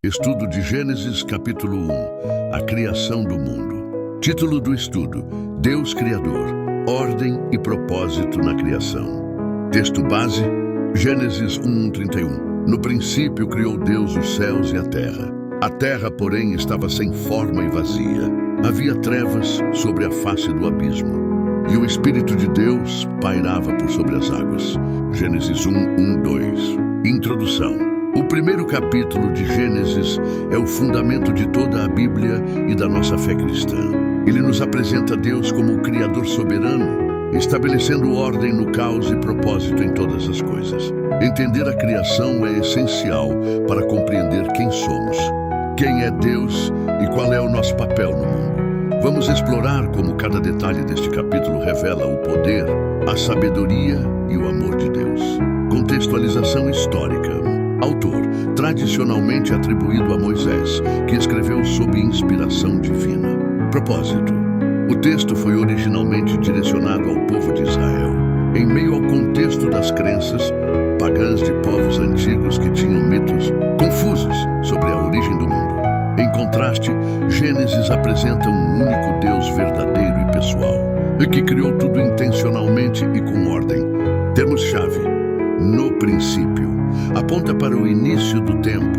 Estudo de Gênesis, capítulo 1. A criação do mundo. Título do estudo: Deus Criador, ordem e propósito na criação. Texto base: Gênesis 1:31. No princípio criou Deus os céus e a terra. A terra, porém, estava sem forma e vazia. Havia trevas sobre a face do abismo. E o Espírito de Deus pairava por sobre as águas. Gênesis 1:2. Introdução. O primeiro capítulo de Gênesis é o fundamento de toda a Bíblia e da nossa fé cristã. Ele nos apresenta Deus como o Criador soberano, estabelecendo ordem no caos e propósito em todas as coisas. Entender a criação é essencial para compreender quem somos, quem é Deus e qual é o nosso papel no mundo. Vamos explorar como cada detalhe deste capítulo revela o poder, a sabedoria e o amor de Deus. Contextualização histórica. Autor, tradicionalmente atribuído a Moisés, que escreveu sob inspiração divina. Propósito. O texto foi originalmente direcionado ao povo de Israel, em meio ao contexto das crenças pagãs de povos antigos que tinham mitos confusos sobre a origem do mundo. Em contraste, Gênesis apresenta um único Deus verdadeiro e pessoal, e que criou tudo intencionalmente e com ordem. Termos-chave: no princípio. Aponta para o início do tempo,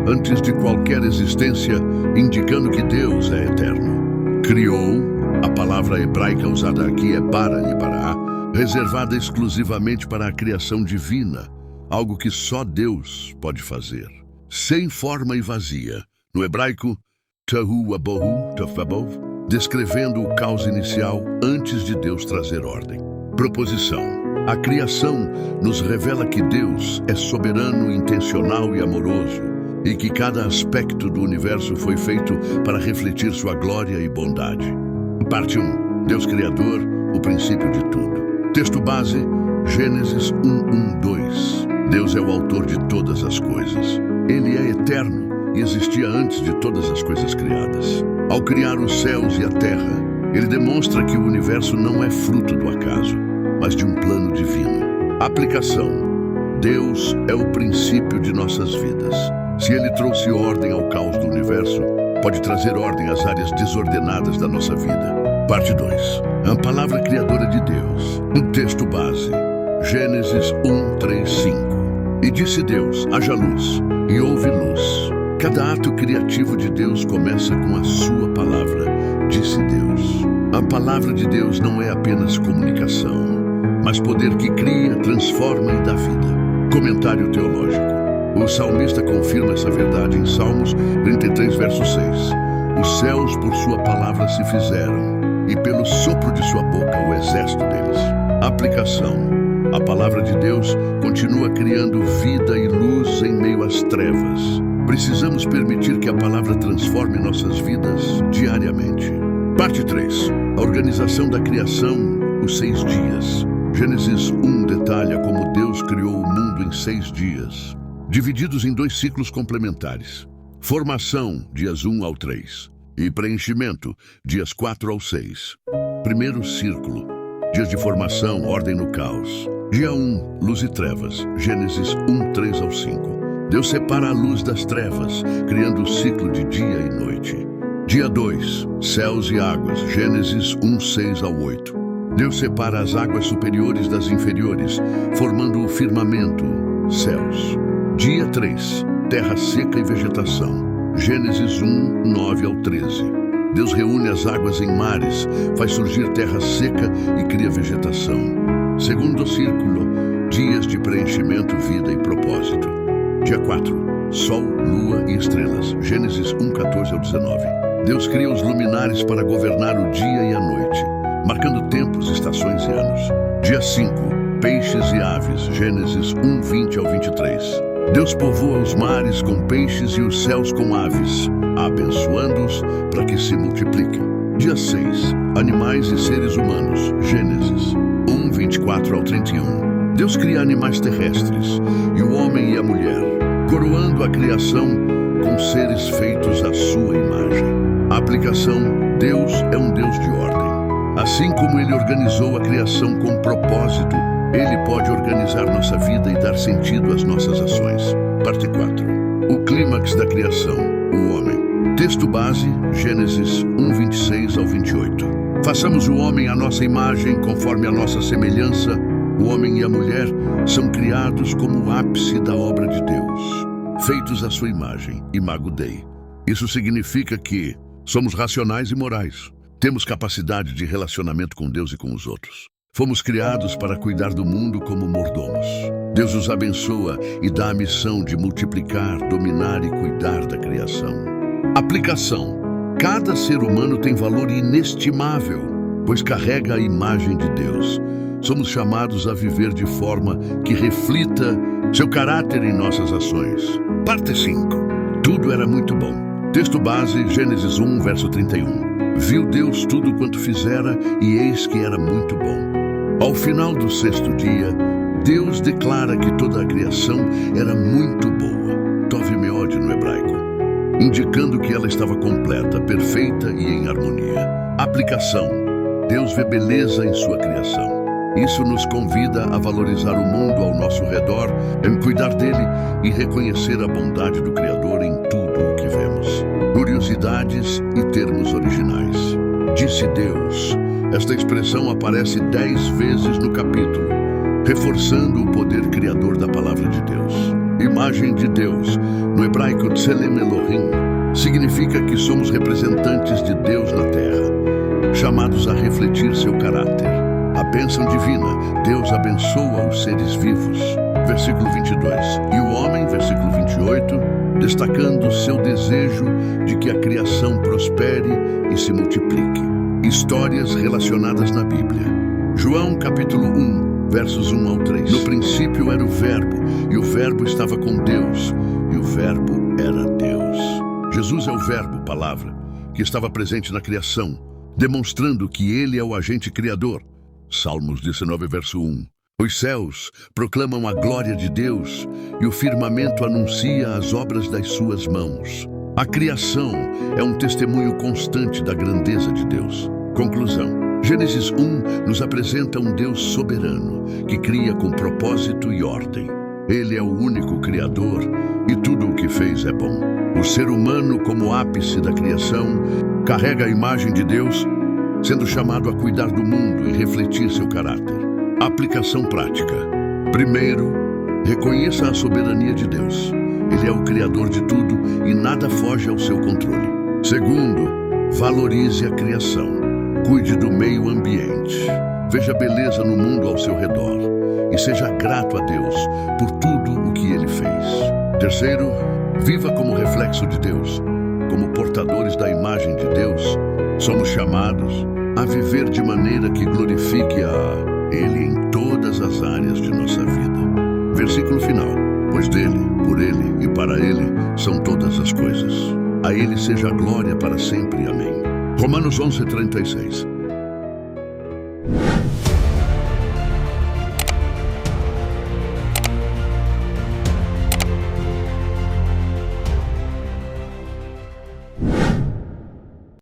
antes de qualquer existência, indicando que Deus é eterno. Criou, a palavra hebraica usada aqui é bara e bará, reservada exclusivamente para a criação divina, algo que só Deus pode fazer. Sem forma e vazia. No hebraico, tahu abohu, tafabov, descrevendo o caos inicial antes de Deus trazer ordem. Proposição. A criação nos revela que Deus é soberano, intencional e amoroso, e que cada aspecto do universo foi feito para refletir sua glória e bondade. Parte 1. Deus Criador, o princípio de tudo. Texto base: Gênesis 1:2. Deus é o autor de todas as coisas. Ele é eterno e existia antes de todas as coisas criadas. Ao criar os céus e a terra, ele demonstra que o universo não é fruto do acaso, mas de um plano divino. Aplicação. Deus é o princípio de nossas vidas. Se ele trouxe ordem ao caos do universo, pode trazer ordem às áreas desordenadas da nossa vida. Parte 2. A palavra criadora de Deus. O texto base. Gênesis 1:3-5. E disse Deus: haja luz, e houve luz. Cada ato criativo de Deus começa com a sua palavra, disse Deus. A palavra de Deus não é apenas comunicação, mas poder que cria, transforma e dá vida. Comentário teológico. O salmista confirma essa verdade em Salmos 33, verso 6. Os céus por sua palavra se fizeram, e pelo sopro de sua boca o exército deles. Aplicação. A palavra de Deus continua criando vida e luz em meio às trevas. Precisamos permitir que a palavra transforme nossas vidas diariamente. Parte 3. A organização da criação, os 6 dias. Gênesis 1 detalha como Deus criou o mundo em 6 dias, divididos em 2 ciclos complementares. Formação, dias 1 ao 3. E preenchimento, dias 4 ao 6. Primeiro círculo. Dias de formação, ordem no caos. Dia 1, luz e trevas. Gênesis 1:3 ao 5. Deus separa a luz das trevas, criando o ciclo de dia e noite. Dia 2, céus e águas. Gênesis 1:6 ao 8. Deus separa as águas superiores das inferiores, formando o firmamento, céus. Dia 3, terra seca e vegetação. Gênesis 1:9 ao 13. Deus reúne as águas em mares, faz surgir terra seca e cria vegetação. Segundo círculo, dias de preenchimento, vida e propósito. Dia 4, sol, lua e estrelas. Gênesis 1:14 ao 19. Deus cria os luminares para governar o dia e a noite, marcando tempos, estações e anos. Dia 5, peixes e aves. Gênesis 1:20 ao 23. Deus povoa os mares com peixes e os céus com aves, abençoando-os para que se multipliquem. Dia 6, animais e seres humanos. Gênesis 1:24 ao 31. Deus cria animais terrestres e o homem e a mulher, coroando a criação com seres feitos à sua imagem. A aplicação: Deus é um Deus de ordem. Assim como Ele organizou a criação com propósito, Ele pode organizar nossa vida e dar sentido às nossas ações. Parte 4. O clímax da criação, o homem. Texto base, Gênesis 1, 26 ao 28. Façamos o homem à nossa imagem, conforme a nossa semelhança. O homem e a mulher são criados como o ápice da obra de Deus, feitos à sua imagem, imago Dei. Isso significa que somos racionais e morais. Temos capacidade de relacionamento com Deus e com os outros. Fomos criados para cuidar do mundo como mordomos. Deus os abençoa e dá a missão de multiplicar, dominar e cuidar da criação. Aplicação. Cada ser humano tem valor inestimável, pois carrega a imagem de Deus. Somos chamados a viver de forma que reflita seu caráter em nossas ações. Parte 5. Tudo era muito bom. Texto base, Gênesis 1, verso 31. Viu Deus tudo quanto fizera, e eis que era muito bom. Ao final do 6º dia, Deus declara que toda a criação era muito boa, Tov Meod no hebraico, indicando que ela estava completa, perfeita e em harmonia. Aplicação. Deus vê beleza em sua criação. Isso nos convida a valorizar o mundo ao nosso redor, em cuidar dele e reconhecer a bondade do Criador em tudo o que vemos. Curiosidades e termos originais. Disse Deus. Esta expressão aparece 10 vezes no capítulo, reforçando o poder criador da palavra de Deus. Imagem de Deus, no hebraico Tselem Elohim, significa que somos representantes de Deus na terra, chamados a refletir seu caráter. A bênção divina, Deus abençoa os seres vivos. Versículo 22. E o homem, versículo 28, destacando seu desejo de que a criação prospere e se multiplique. Histórias relacionadas na Bíblia. João capítulo 1, versos 1 ao 3. No princípio era o Verbo, e o Verbo estava com Deus, e o Verbo era Deus. Jesus é o Verbo, palavra, que estava presente na criação, demonstrando que ele é o agente criador. Salmos 19, verso 1. Os céus proclamam a glória de Deus, e o firmamento anuncia as obras das suas mãos. A criação é um testemunho constante da grandeza de Deus. Conclusão. Gênesis 1 nos apresenta um Deus soberano, que cria com propósito e ordem. Ele é o único Criador, e tudo o que fez é bom. O ser humano, como ápice da criação, carrega a imagem de Deus, sendo chamado a cuidar do mundo e refletir seu caráter. Aplicação prática. Primeiro, reconheça a soberania de Deus. Ele é o Criador de tudo e nada foge ao seu controle. Segundo, valorize a criação. Cuide do meio ambiente. Veja beleza no mundo ao seu redor e seja grato a Deus por tudo o que Ele fez. Terceiro, viva como reflexo de Deus. Como portadores da imagem de Deus, somos chamados a viver de maneira que glorifique a Ele em todas as áreas de nossa vida. Versículo final. Pois dele, por ele e para ele são todas as coisas. A ele seja a glória para sempre. Amém. Romanos 11:36.